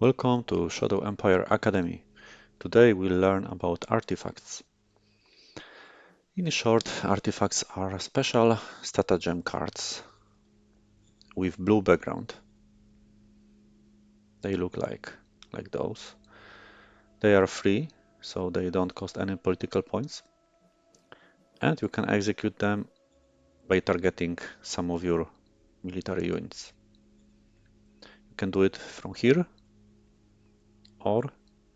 Welcome to Shadow Empire Academy. Today we'll learn about artifacts. In short, artifacts are special stratagem cards with blue background. They look like those. They are free, so they don't cost any political points. And you can execute them by targeting some of your military units. You can do it from here, or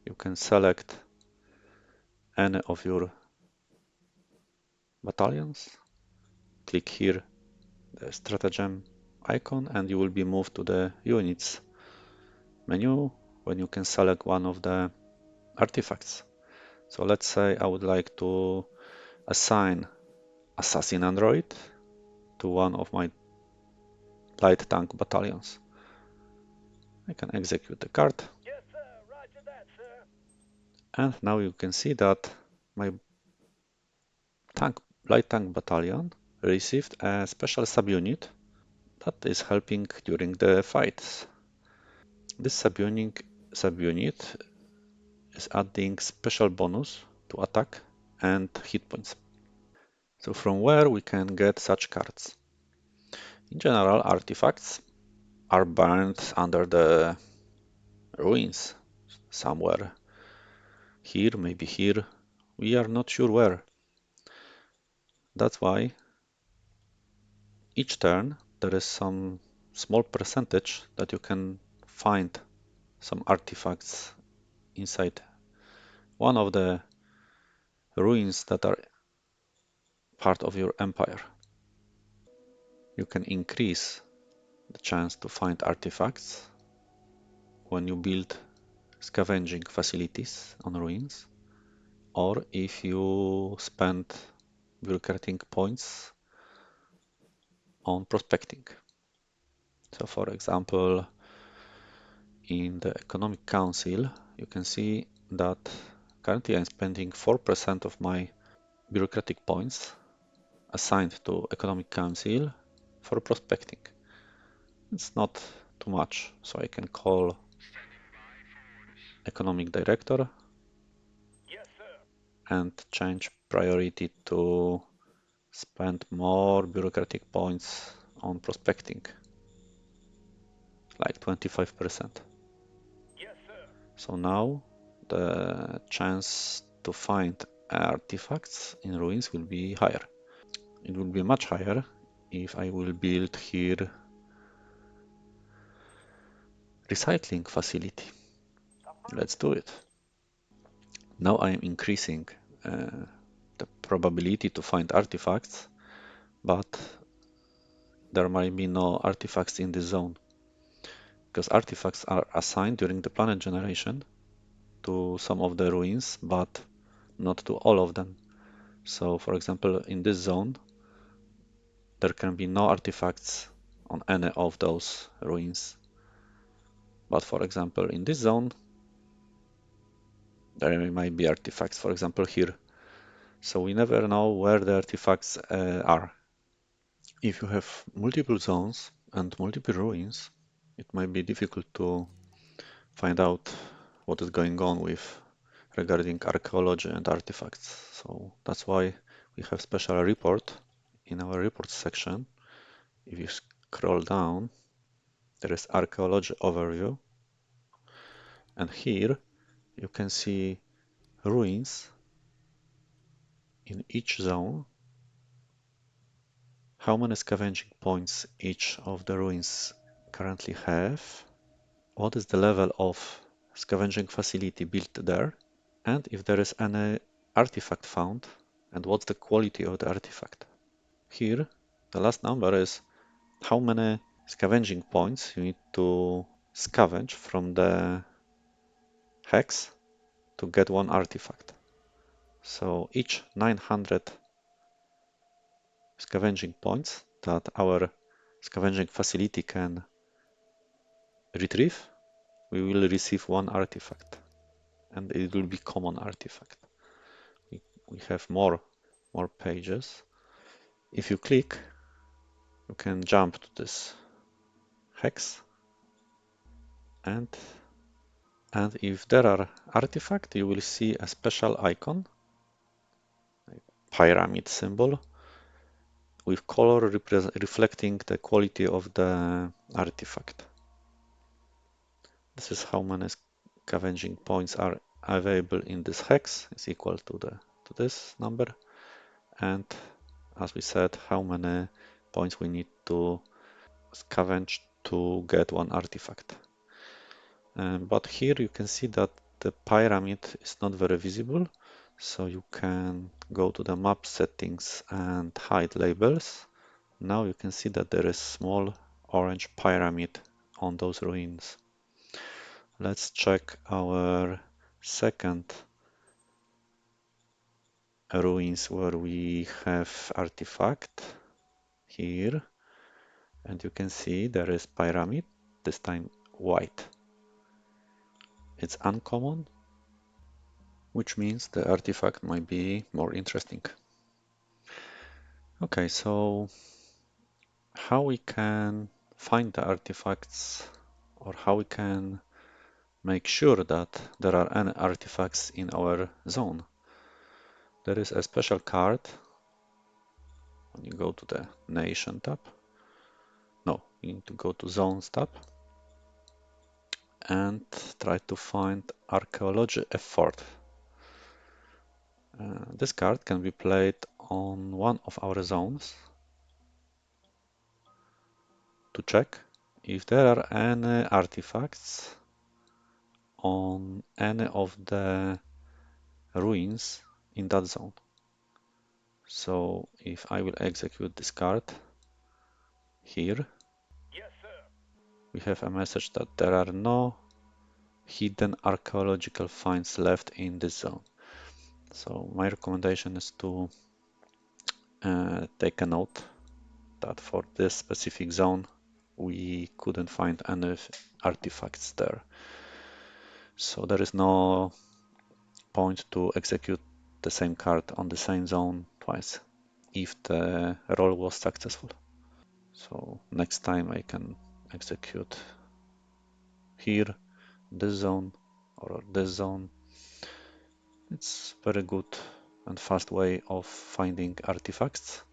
you can select any of your battalions, click here the stratagem icon, and you will be moved to the units menu when you can select one of the artifacts. So let's say I would like to assign assassin android to one of my light tank battalions. I can execute the card. Yes, sir. Roger that, sir. And now you can see that my light tank battalion received a special subunit that is helping during the fights. This subunit is adding special bonus to attack and hit points. So from where we can get such cards? In general, artifacts are burned under the ruins somewhere. Here, maybe here. We are not sure where. That's why each turn there is some small percentage that you can find some artifacts inside one of the ruins that are part of your empire. You can increase the chance to find artifacts when you build scavenging facilities on ruins, or if you spend bureaucratic points on prospecting. So for example, in the Economic Council, you can see that currently I'm spending 4% of my bureaucratic points assigned to Economic Council for prospecting. It's not too much, so I can call Economic Director Yes, sir. and change priority to spend more bureaucratic points on prospecting, like 25%. Yes, sir. So now the chance to find artifacts in ruins will be higher. It will be much higher if I will build here recycling facility. Let's do it. Now I am increasing the probability to find artifacts, but there might be no artifacts in this zone because artifacts are assigned during the planet generation to some of the ruins, but not to all of them. So for example, in this zone, there can be no artifacts on any of those ruins. But for example, in this zone, there might be artifacts, for example, here. So we never know where the artifacts are. If you have multiple zones and multiple ruins, it might be difficult to find out what is going on with regarding archaeology and artifacts. So that's why we have special report in our reports section. If you scroll down, there is archaeology overview, and here you can see ruins in each zone, how many scavenging points each of the ruins currently have, what is the level of scavenging facility built there, and if there is any artifact found, and what's the quality of the artifact. Here, the last number is how many scavenging points you need to scavenge from the hex to get one artifact. So each 900 scavenging points that our scavenging facility can retrieve, we will receive one artifact, and it will be common artifact. We have more pages. If you click, you can jump to this hex and And if there are artifacts, you will see a special icon, pyramid symbol, with color reflecting the quality of the artifact. This is how many scavenging points are available in this hex. Is equal to this number, and as we said, how many points we need to scavenge to get one artifact. But here you can see that the pyramid is not very visible, so you can go to the map settings and hide labels. Now you can see that there is small orange pyramid on those ruins. Let's check our second ruins where we have artifact here, and you can see there is pyramid, this time white. It's uncommon, which means the artifact might be more interesting. Okay, so how we can find the artifacts, or how we can make sure that there are any artifacts in our zone. There is a special card when you go to the Nation tab. No, you need to go to Zones tab and try to find Archeology effort. This card can be played on one of our zones to check if there are any artifacts on any of the ruins in that zone. So if I will execute this card here, Yes, sir. we have a message that there are no hidden archaeological finds left in this zone. So my recommendation is to take a note that for this specific zone we couldn't find any artifacts there. So there is no point to execute the same card on the same zone twice if the roll was successful. So next time I can execute here, this zone, or this zone. It's very good and fast way of finding artifacts.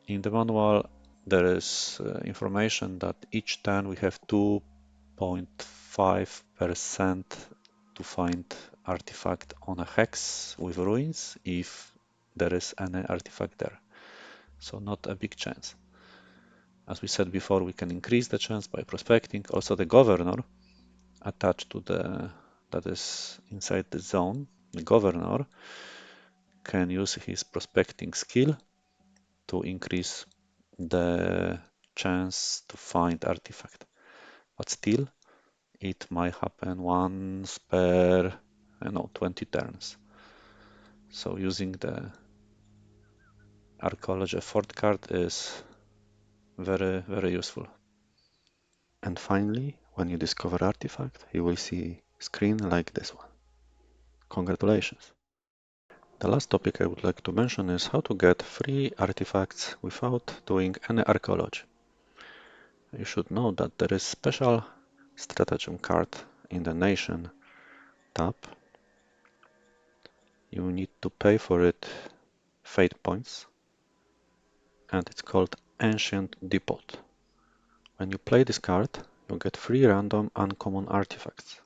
In the manual there is information that each turn we have 2.5% to find artifact on a hex with ruins if there is any artifact there. So not a big chance. As we said before, we can increase the chance by prospecting. Also the governor attached to the that is inside the zone, the governor can use his prospecting skill to increase the chance to find artifact. But still, it might happen once per 20 turns. So using the Archeology effort card is very useful. And finally, when you discover artifact, you will see a screen like this one. Congratulations! The last topic I would like to mention is how to get free artifacts without doing any archaeology. You should know that there is special stratagem card in the Nation tab. You need to pay for it fate points, and it's called Ancient Depot. When you play this card, you get 3 random uncommon artifacts.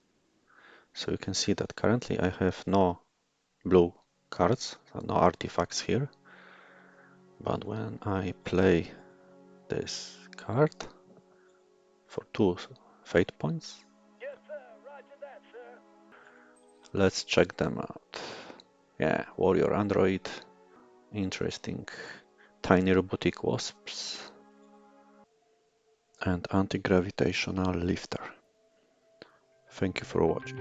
So you can see that currently I have no blue cards, so no artifacts here. But when I play this card for 2 fate points, Yes, sir. Roger that, sir. let's check them out. Yeah, warrior android, interesting. Tiny robotic wasps, and anti-gravitational lifter. Thank you for watching.